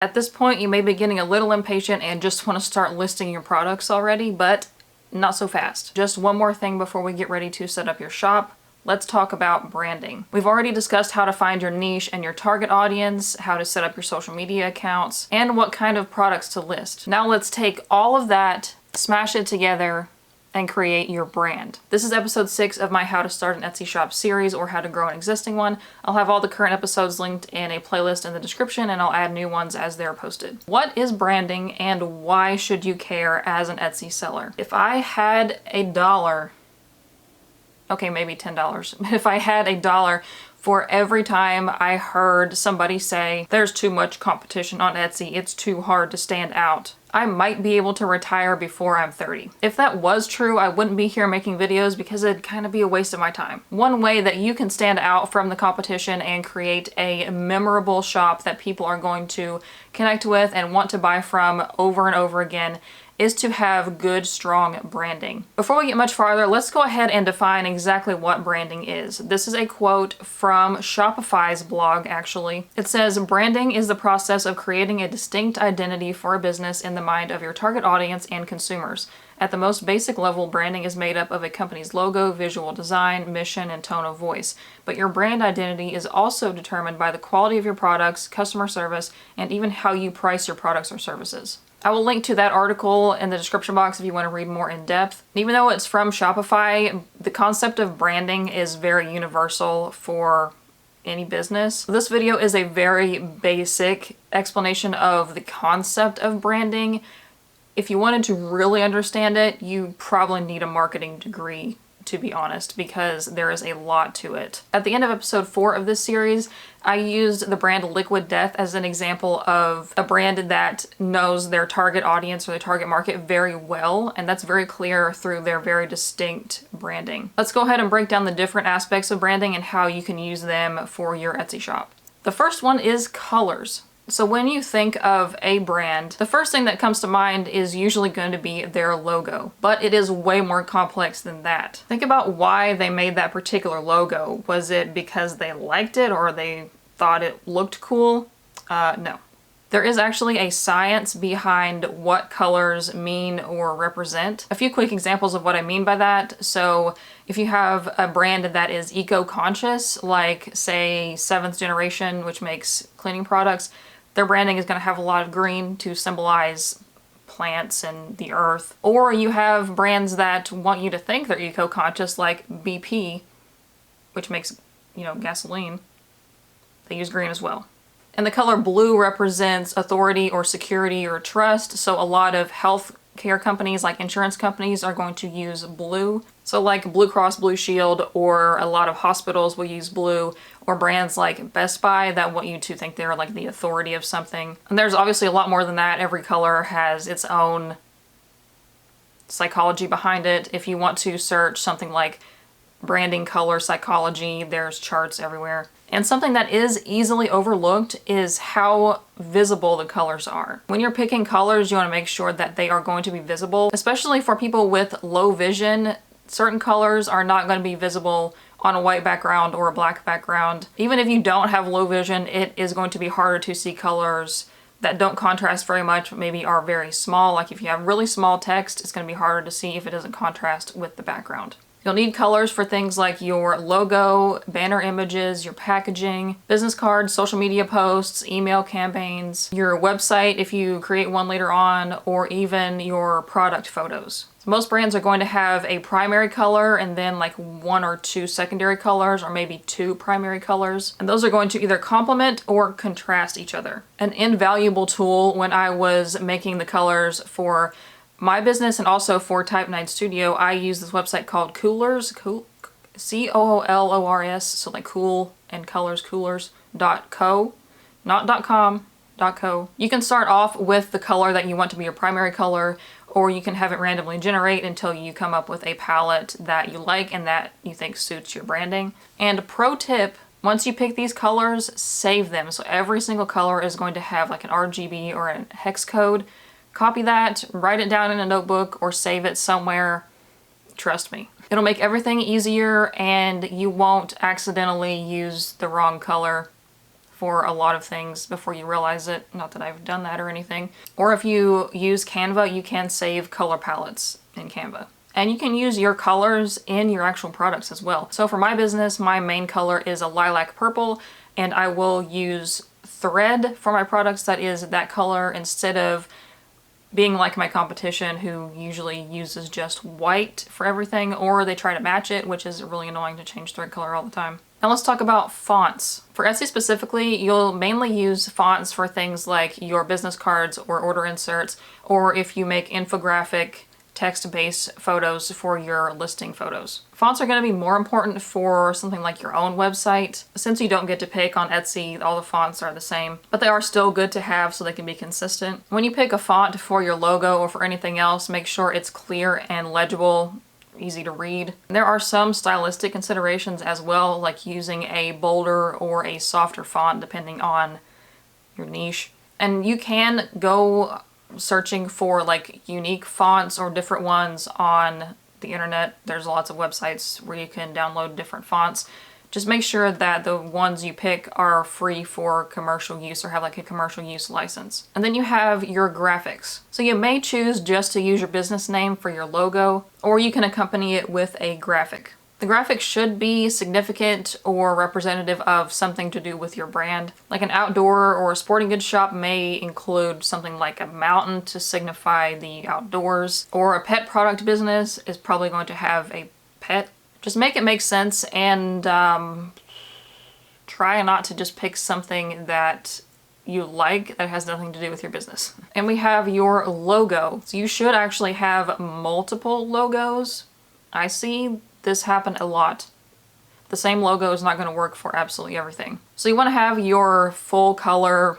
At this point, you may be getting a little impatient and just want to start listing your products already, but not so fast. Just one more thing before we get ready to set up your shop. Let's talk about branding. We've already discussed how to find your niche and your target audience, how to set up your social media accounts, and what kind of products to list. Now let's take all of that, smash it together, and create your brand. This is episode 6 of my How to Start an Etsy Shop series, or How to Grow an Existing One. I'll have all the current episodes linked in a playlist in the description, and I'll add new ones as they're posted. What is branding, and why should you care as an Etsy seller? If I had $1, okay, maybe $10, but if I had $1 for every time I heard somebody say, there's too much competition on Etsy, it's too hard to stand out, I might be able to retire before I'm 30. If that was true, I wouldn't be here making videos because it'd kind of be a waste of my time. One way that you can stand out from the competition and create a memorable shop that people are going to connect with and want to buy from over and over again is to have good, strong branding. Before we get much farther, let's go ahead and define exactly what branding is. This is a quote from Shopify's blog, actually. It says, "Branding is the process of creating a distinct identity for a business in the mind of your target audience and consumers. At the most basic level, branding is made up of a company's logo, visual design, mission, and tone of voice. But your brand identity is also determined by the quality of your products, customer service, and even how you price your products or services." I will link to that article in the description box if you want to read more in depth. Even though it's from Shopify, the concept of branding is very universal for any business. This video is a very basic explanation of the concept of branding. If you wanted to really understand it, you probably need a marketing degree, to be honest, because there is a lot to it. At the end of episode 4 of this series, I used the brand Liquid Death as an example of a brand that knows their target audience or their target market very well, and that's very clear through their very distinct branding. Let's go ahead and break down the different aspects of branding and how you can use them for your Etsy shop. The first one is colors. So when you think of a brand, the first thing that comes to mind is usually going to be their logo, but it is way more complex than that. Think about why they made that particular logo. Was it because they liked it or they thought it looked cool? No. There is actually a science behind what colors mean or represent. A few quick examples of what I mean by that. So if you have a brand that is eco-conscious, like say 7th Generation, which makes cleaning products, their branding is going to have a lot of green to symbolize plants and the earth. Or you have brands that want you to think they're eco-conscious, like BP, which makes, gasoline. They use green as well. And the color blue represents authority or security or trust. So a lot of healthcare companies, like insurance companies, are going to use blue. So like Blue Cross Blue Shield, or a lot of hospitals will use blue, or brands like Best Buy that want you to think they're like the authority of something. And there's obviously a lot more than that. Every color has its own psychology behind it. If you want to search something like branding color psychology, there's charts everywhere. And something that is easily overlooked is how visible the colors are. When you're picking colors, you want to make sure that they are going to be visible, especially for people with low vision. Certain colors are not going to be visible on a white background or a black background. Even if you don't have low vision, it is going to be harder to see colors that don't contrast very much, maybe are very small. Like if you have really small text, it's going to be harder to see if it doesn't contrast with the background. You'll need colors for things like your logo, banner images, your packaging, business cards, social media posts, email campaigns, your website if you create one later on, or even your product photos. So most brands are going to have a primary color and then like 1 or 2 secondary colors, or maybe 2 primary colors. And those are going to either complement or contrast each other. An invaluable tool when I was making the colors for my business and also for Type 9 Studio, I use this website called Coolors, C-O-O-L-O-R-S, so like cool and colors, coolors.co, not .com, .co. You can start off with the color that you want to be your primary color, or you can have it randomly generate until you come up with a palette that you like and that you think suits your branding. And pro tip, once you pick these colors, save them. So every single color is going to have like an RGB or a hex code. Copy that, write it down in a notebook, or save it somewhere. Trust me. It'll make everything easier and you won't accidentally use the wrong color for a lot of things before you realize it. Not that I've done that or anything. Or if you use Canva, you can save color palettes in Canva. And you can use your colors in your actual products as well. So for my business, my main color is a lilac purple, and I will use thread for my products that is that color instead of being like my competition who usually uses just white for everything, or they try to match it, which is really annoying to change thread color all the time. Now let's talk about fonts. For Etsy specifically, you'll mainly use fonts for things like your business cards or order inserts, or if you make infographic text-based photos for your listing photos. Fonts are going to be more important for something like your own website. Since you don't get to pick on Etsy, all the fonts are the same, but they are still good to have so they can be consistent. When you pick a font for your logo or for anything else, make sure it's clear and legible, easy to read. There are some stylistic considerations as well, like using a bolder or a softer font depending on your niche. And you can go searching for like unique fonts or different ones on the internet. There's lots of websites where you can download different fonts. Just make sure that the ones you pick are free for commercial use or have like a commercial use license. And then you have your graphics. So you may choose just to use your business name for your logo, or you can accompany it with a graphic. The graphic should be significant or representative of something to do with your brand. Like an outdoor or a sporting goods shop may include something like a mountain to signify the outdoors, or a pet product business is probably going to have a pet. Just make it make sense, and try not to just pick something that you like that has nothing to do with your business. And we have your logo. So you should actually have multiple logos. I see this happen a lot. The same logo is not going to work for absolutely everything. So you want to have your full color,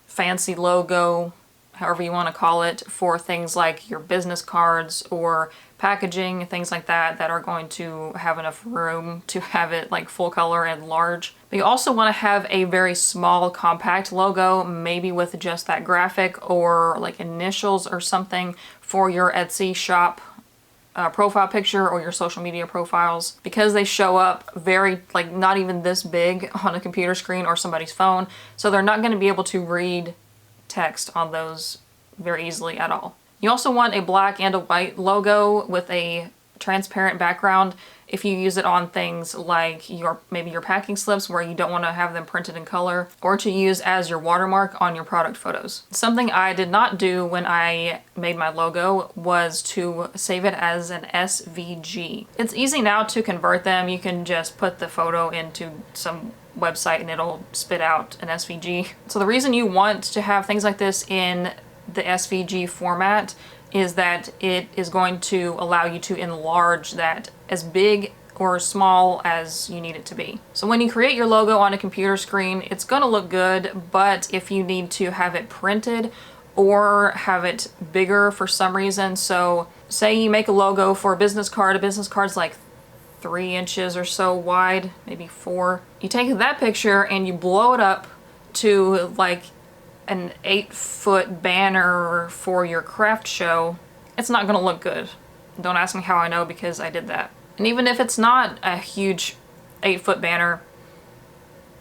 fancy logo, however you want to call it, for things like your business cards or packaging, things like that, that are going to have enough room to have it like full color and large. But you also want to have a very small, compact logo, maybe with just that graphic or like initials or something for your Etsy shop profile picture or your social media profiles, because they show up very, like, not even this big on a computer screen or somebody's phone, so they're not going to be able to read text on those very easily at all. You also want a black and a white logo with a transparent background if you use it on things like maybe your packing slips where you don't want to have them printed in color, or to use as your watermark on your product photos. Something I did not do when I made my logo was to save it as an SVG. It's easy now to convert them. You can just put the photo into some website and it'll spit out an SVG. So the reason you want to have things like this in the SVG format is that it is going to allow you to enlarge that as big or small as you need it to be. So when you create your logo on a computer screen, it's going to look good, but if you need to have it printed or have it bigger for some reason, so say you make a logo for a business card's like 3 inches or so wide, maybe 4. You take that picture and you blow it up to like an 8-foot banner for your craft show, it's not gonna look good. Don't ask me how I know, because I did that. And even if it's not a huge 8-foot banner,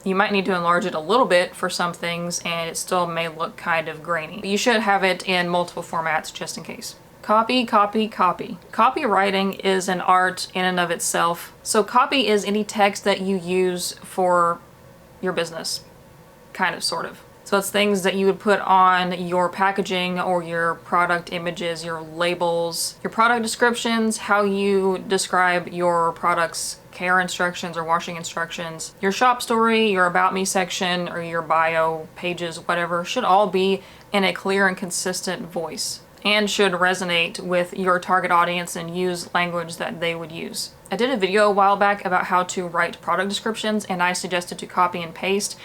you might need to enlarge it a little bit for some things and it still may look kind of grainy. But you should have it in multiple formats just in case. Copy, copy, copy. Copywriting is an art in and of itself. So copy is any text that you use for your business, kind of, sort of. So it's things that you would put on your packaging or your product images, your labels, your product descriptions, how you describe your product's care instructions or washing instructions, your shop story, your about me section, or your bio pages, whatever, should all be in a clear and consistent voice and should resonate with your target audience and use language that they would use. I did a video a while back about how to write product descriptions, and I suggested to copy and paste,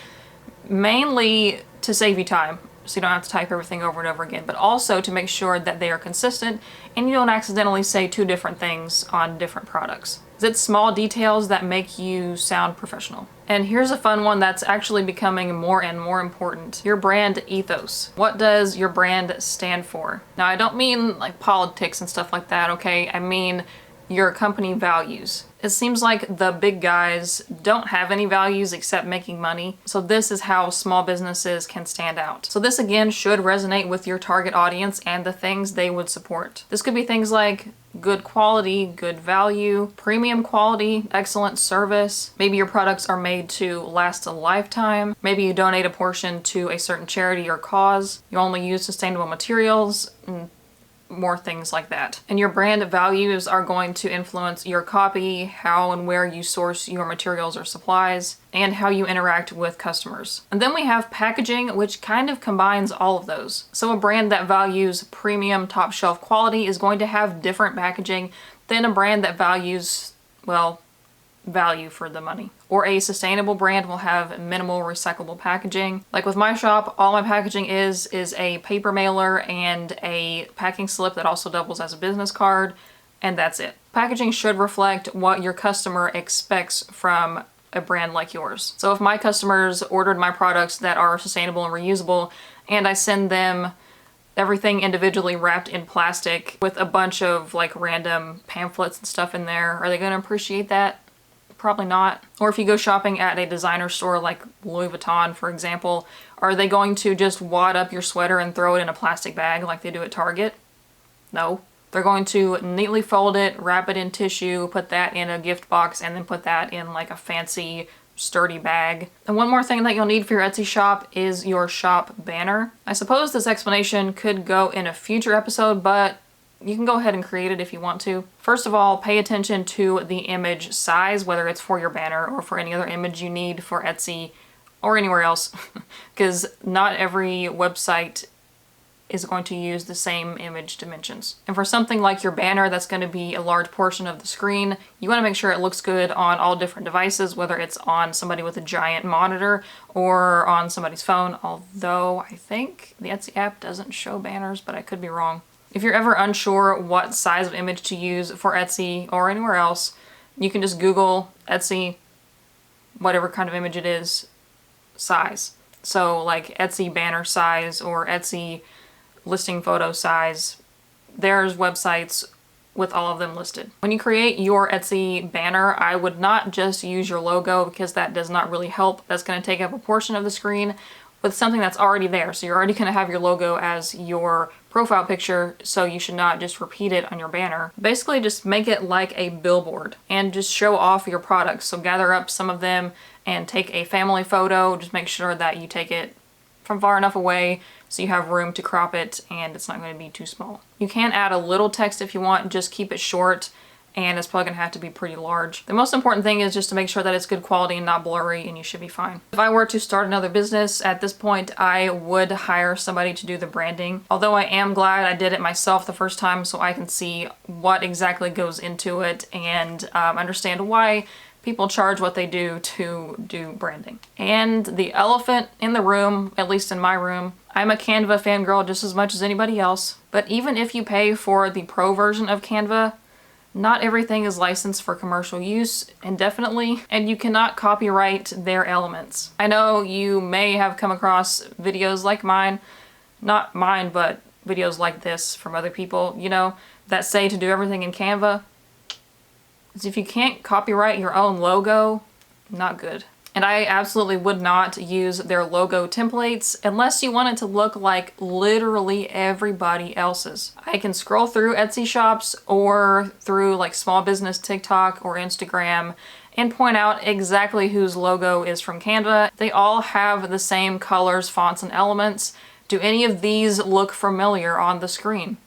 mainly to save you time, so you don't have to type everything over and over again, but also to make sure that they are consistent and you don't accidentally say 2 different things on different products. It's small details that make you sound professional. And here's a fun one that's actually becoming more and more important. Your brand ethos. What does your brand stand for? Now, I don't mean like politics and stuff like that, okay? I mean your company values. It seems like the big guys don't have any values except making money. So this is how small businesses can stand out. So this again should resonate with your target audience and the things they would support. This could be things like good quality, good value, premium quality, excellent service. Maybe your products are made to last a lifetime. Maybe you donate a portion to a certain charity or cause. You only use sustainable materials, and more things like that. And your brand values are going to influence your copy, how and where you source your materials or supplies, and how you interact with customers. And then we have packaging, which kind of combines all of those. So a brand that values premium top shelf quality is going to have different packaging than a brand that values, well, value for the money. Or a sustainable brand will have minimal recyclable packaging. Like with my shop, all my packaging is a paper mailer and a packing slip that also doubles as a business card, and that's it. Packaging should reflect what your customer expects from a brand like yours. So if my customers ordered my products that are sustainable and reusable, and I send them everything individually wrapped in plastic with a bunch of like random pamphlets and stuff in there, are they going to appreciate that? Probably not. Or if you go shopping at a designer store like Louis Vuitton, for example, are they going to just wad up your sweater and throw it in a plastic bag like they do at Target? No. They're going to neatly fold it, wrap it in tissue, put that in a gift box, and then put that in like a fancy sturdy bag. And one more thing that you'll need for your Etsy shop is your shop banner. I suppose this explanation could go in a future episode, but you can go ahead and create it if you want to. First of all, pay attention to the image size, whether it's for your banner or for any other image you need for Etsy or anywhere else, because not every website is going to use the same image dimensions. And for something like your banner that's going to be a large portion of the screen, you want to make sure it looks good on all different devices, whether it's on somebody with a giant monitor or on somebody's phone, although I think the Etsy app doesn't show banners, but I could be wrong. If you're ever unsure what size of image to use for Etsy or anywhere else, you can just Google Etsy, whatever kind of image it is, size. So like Etsy banner size or Etsy listing photo size. There's websites with all of them listed. When you create your Etsy banner, I would not just use your logo because that does not really help. That's going to take up a portion of the screen with something that's already there. So you're already going to have your logo as your profile picture, so you should not just repeat it on your banner. Basically just make it like a billboard and just show off your products. So gather up some of them and take a family photo. Just make sure that you take it from far enough away so you have room to crop it and it's not going to be too small. You can add a little text if you want, just keep it short, and it's probably gonna have to be pretty large. The most important thing is just to make sure that it's good quality and not blurry, and you should be fine. If I were to start another business at this point, I would hire somebody to do the branding. Although I am glad I did it myself the first time so I can see what exactly goes into it and understand why people charge what they do to do branding. And the elephant in the room, at least in my room, I'm a Canva fangirl just as much as anybody else. But even if you pay for the pro version of Canva, not everything is licensed for commercial use indefinitely, and you cannot copyright their elements. I know you may have come across videos like mine, not mine, but videos like this from other people, you know, that say to do everything in Canva. Because if you can't copyright your own logo, not good. And I absolutely would not use their logo templates unless you want it to look like literally everybody else's. I can scroll through Etsy shops or through like small business TikTok or Instagram and point out exactly whose logo is from Canva. They all have the same colors, fonts, and elements. Do any of these look familiar on the screen?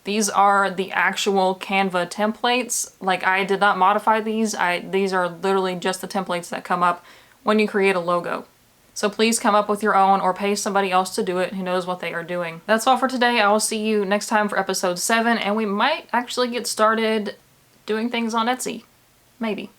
These are the actual Canva templates. Like, I did not modify these. These are literally just the templates that come up when you create a logo. So please come up with your own or pay somebody else to do it who knows what they are doing. That's all for today. I will see you next time for episode 7, and we might actually get started doing things on Etsy. Maybe.